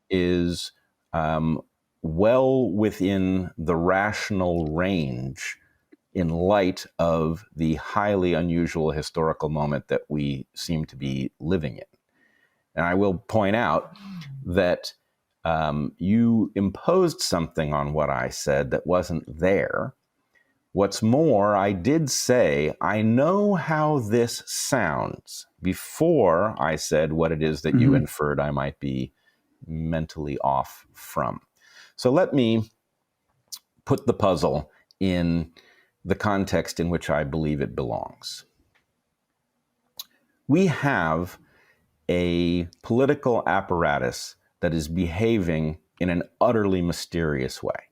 is well within the rational range in light of the highly unusual historical moment that we seem to be living in. And I will point out that you imposed something on what I said that wasn't there. What's more, I did say, I know how this sounds before I said what it is that you inferred I might be mentally off from. So let me put the puzzle in the context in which I believe it belongs. We have a political apparatus that is behaving in an utterly mysterious way.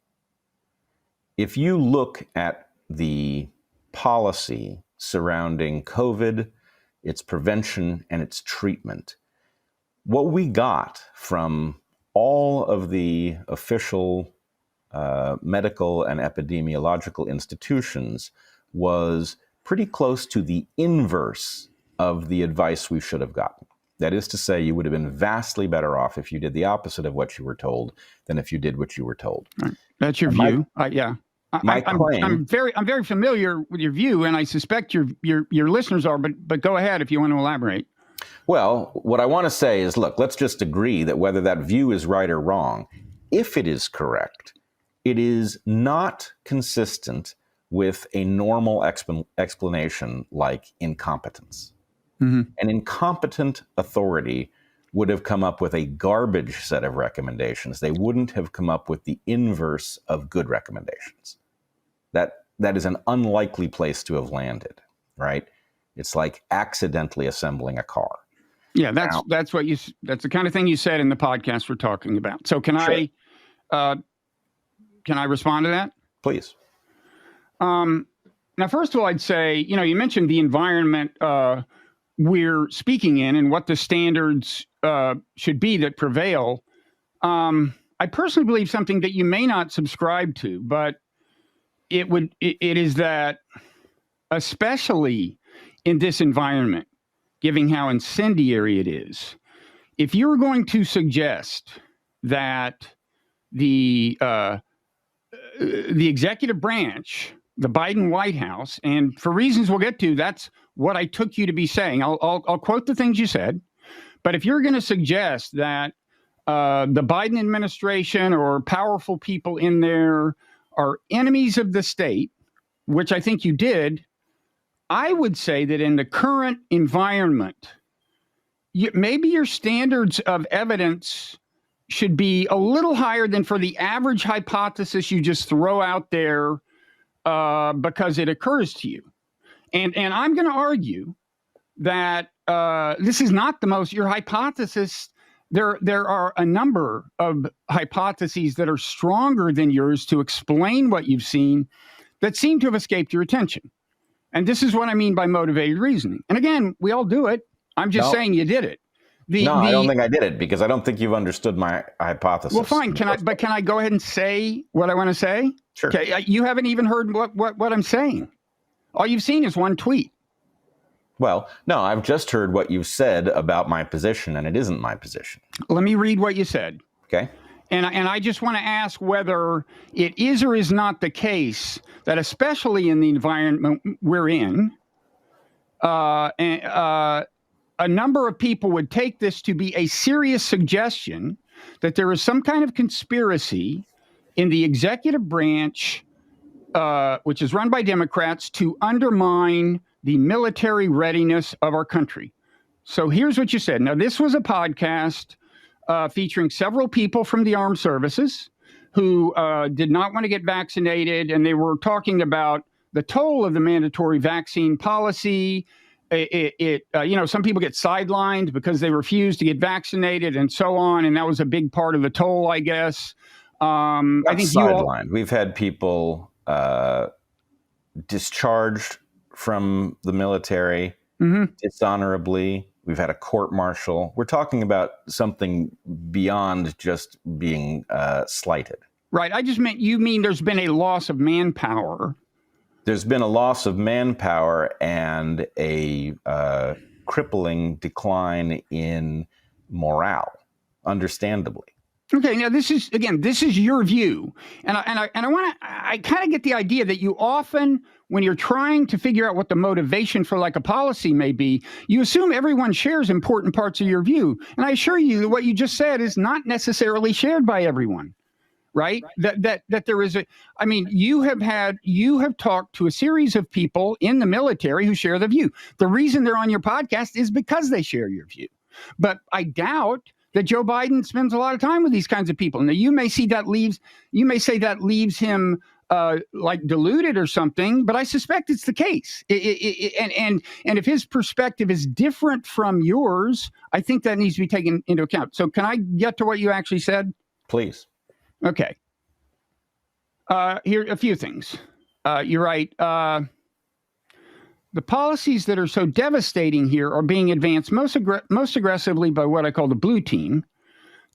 If you look at the policy surrounding COVID, its prevention, and its treatment, what we got from all of the official medical and epidemiological institutions was pretty close to the inverse of the advice we should have gotten. That is to say, you would have been vastly better off if you did the opposite of what you were told than if you did what you were told. Right. That's your view. Yeah. I'm very familiar with your view, and I suspect your listeners are, but go ahead if you want to elaborate. Well, what I want to say is, look, let's just agree that whether that view is right or wrong, if it is correct, it is not consistent with a normal explanation like incompetence. An incompetent authority would have come up with a garbage set of recommendations. They wouldn't have come up with the inverse of good recommendations. That is an unlikely place to have landed, right? It's like accidentally assembling a car. Yeah, that's the kind of thing you said in the podcast we're talking about. So can I respond to that? Please. Now, first of all, I'd say, you mentioned the environment we're speaking in and what the standards should be that prevail. I personally believe something that you may not subscribe to, but it is that, especially in this environment, given how incendiary it is, if you're going to suggest that the executive branch, the Biden White House, and for reasons we'll get to, that's what I took you to be saying. I'll quote the things you said. But if you're going to suggest that the Biden administration or powerful people in there are enemies of the state, which I think you did, I would say that in the current environment, maybe your standards of evidence should be a little higher than for the average hypothesis you just throw out there because it occurs to you. And I'm going to argue that this is not your hypothesis. There are a number of hypotheses that are stronger than yours to explain what you've seen that seem to have escaped your attention. And this is what I mean by motivated reasoning. And again, we all do it. I'm just saying you did it. I don't think I did it because I don't think you've understood my hypothesis. Well, fine. Can I go ahead and say what I want to say? Sure. Okay. You haven't even heard what I'm saying. All you've seen is one tweet. Well, no, I've just heard what you've said about my position, and it isn't my position. Let me read what you said. Okay. And I just want to ask whether it is or is not the case that, especially in the environment we're in, a number of people would take this to be a serious suggestion that there is some kind of conspiracy in the executive branch, which is run by Democrats, to undermine the military readiness of our country. So here's what you said. Now, this was a podcast featuring several people from the armed services who did not want to get vaccinated, and they were talking about the toll of the mandatory vaccine policy. Some people get sidelined because they refuse to get vaccinated and so on, and that was a big part of the toll, I guess. I think sidelined. We've had people discharged from the military dishonorably. We've had a court-martial. We're talking about something beyond just being slighted. Right. I just meant you mean there's been a loss of manpower. There's been a loss of manpower and a crippling decline in morale. understandably. Okay, now this is your view, and I kind of get the idea that you often, when you're trying to figure out what the motivation for like a policy may be, you assume everyone shares important parts of your view, and I assure you that what you just said is not necessarily shared by everyone, right? That there is I mean, you have talked to a series of people in the military who share the view. The reason they're on your podcast is because they share your view, but I doubt that Joe Biden spends a lot of time with these kinds of people. Now, you may say that leaves him like deluded or something, but I suspect it's the case. And if his perspective is different from yours, I think that needs to be taken into account. So can I get to what you actually said? Please. Okay. Here, a few things. You're right. The policies that are so devastating here are being advanced most aggressively by what I call the blue team,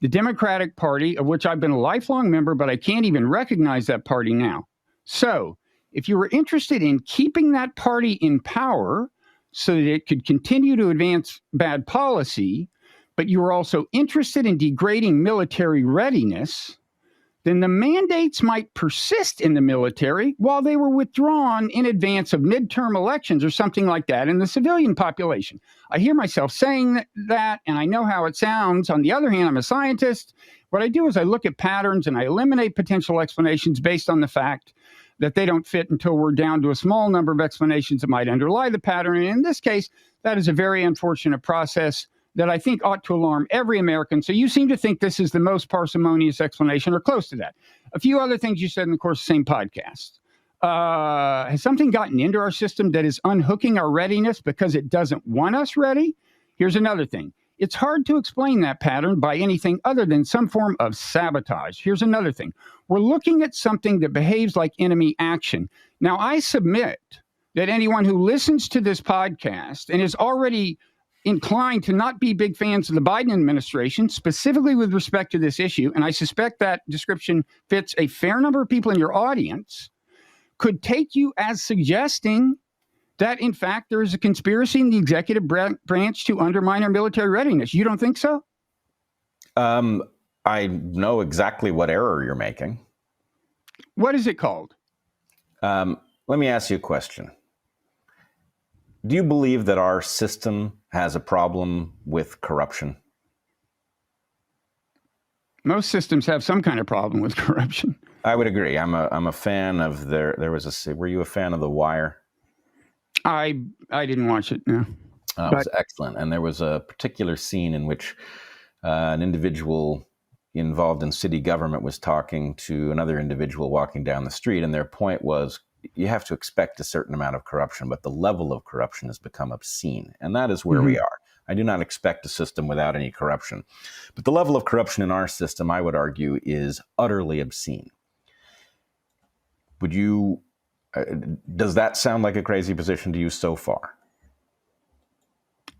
the Democratic Party, of which I've been a lifelong member, but I can't even recognize that party now. So if you were interested in keeping that party in power so that it could continue to advance bad policy, but you were also interested in degrading military readiness, then the mandates might persist in the military while they were withdrawn in advance of midterm elections or something like that in the civilian population. I hear myself saying that, and I know how it sounds. On the other hand, I'm a scientist. What I do is I look at patterns and I eliminate potential explanations based on the fact that they don't fit until we're down to a small number of explanations that might underlie the pattern. And in this case, that is a very unfortunate process that I think ought to alarm every American. So you seem to think this is the most parsimonious explanation or close to that. A few other things you said in the course of the same podcast. Has something gotten into our system that is unhooking our readiness because it doesn't want us ready? Here's another thing. It's hard to explain that pattern by anything other than some form of sabotage. Here's another thing. We're looking at something that behaves like enemy action. Now, I submit that anyone who listens to this podcast and is already inclined to not be big fans of the Biden administration, specifically with respect to this issue, and I suspect that description fits a fair number of people in your audience, could take you as suggesting that, in fact, there is a conspiracy in the executive branch to undermine our military readiness. You don't think so? I know exactly what error you're making. What is it called? Let me ask you a question. Do you believe that our system has a problem with corruption? Most systems have some kind of problem with corruption. I would agree. I'm a fan of were you a fan of The Wire? I didn't watch it, no. It was excellent. And there was a particular scene in which an individual involved in city government was talking to another individual walking down the street, and their point was, you have to expect a certain amount of corruption, but the level of corruption has become obscene. And that is where we are. I do not expect a system without any corruption. But the level of corruption in our system, I would argue, is utterly obscene. Does that sound like a crazy position to you so far?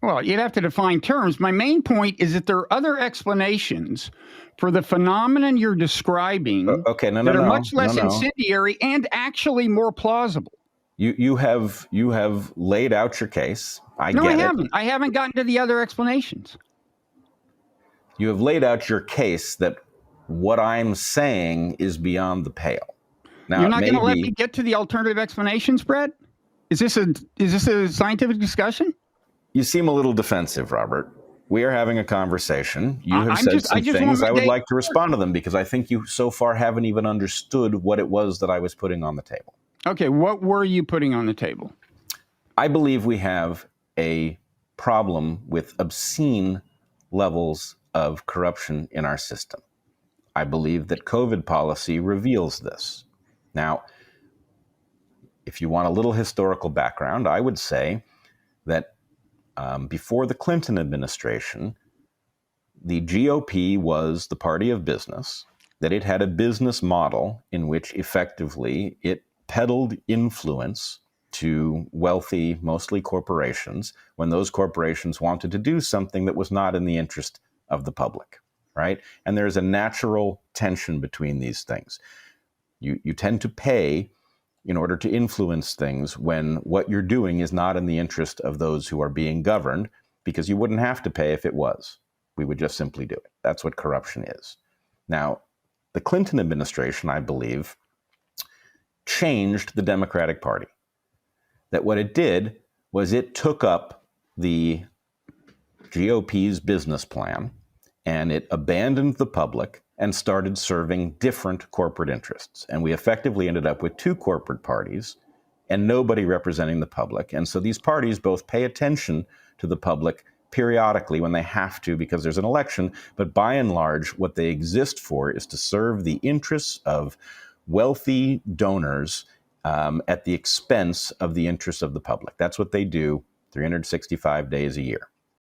Well, you'd have to define terms. My main point is that there are other explanations for the phenomenon you're describing that are much less incendiary and actually more plausible. You have laid out your case. I haven't. I haven't gotten to the other explanations. You have laid out your case that what I'm saying is beyond the pale. Now, you're not going to let me get to the alternative explanations, Bret? Is this a scientific discussion? You seem a little defensive, Robert. We are having a conversation. You have said some things. I would like to respond to them because I think you so far haven't even understood what it was that I was putting on the table. Okay, what were you putting on the table? I believe we have a problem with obscene levels of corruption in our system. I believe that COVID policy reveals this. Now, if you want a little historical background, I would say that before the Clinton administration, the GOP was the party of business, that it had a business model in which effectively it peddled influence to wealthy, mostly corporations, when those corporations wanted to do something that was not in the interest of the public, right? And there's a natural tension between these things. You tend to pay in order to influence things when what you're doing is not in the interest of those who are being governed, because you wouldn't have to pay if it was. We would just simply do it. That's what corruption is. Now, the Clinton administration, I believe, changed the Democratic Party. That what it did was it took up the GOP's business plan and it abandoned the public and started serving different corporate interests. And we effectively ended up with two corporate parties and nobody representing the public. And so these parties both pay attention to the public periodically when they have to because there's an election, but by and large, what they exist for is to serve the interests of wealthy donors at the expense of the interests of the public. That's what they do 365 days a year.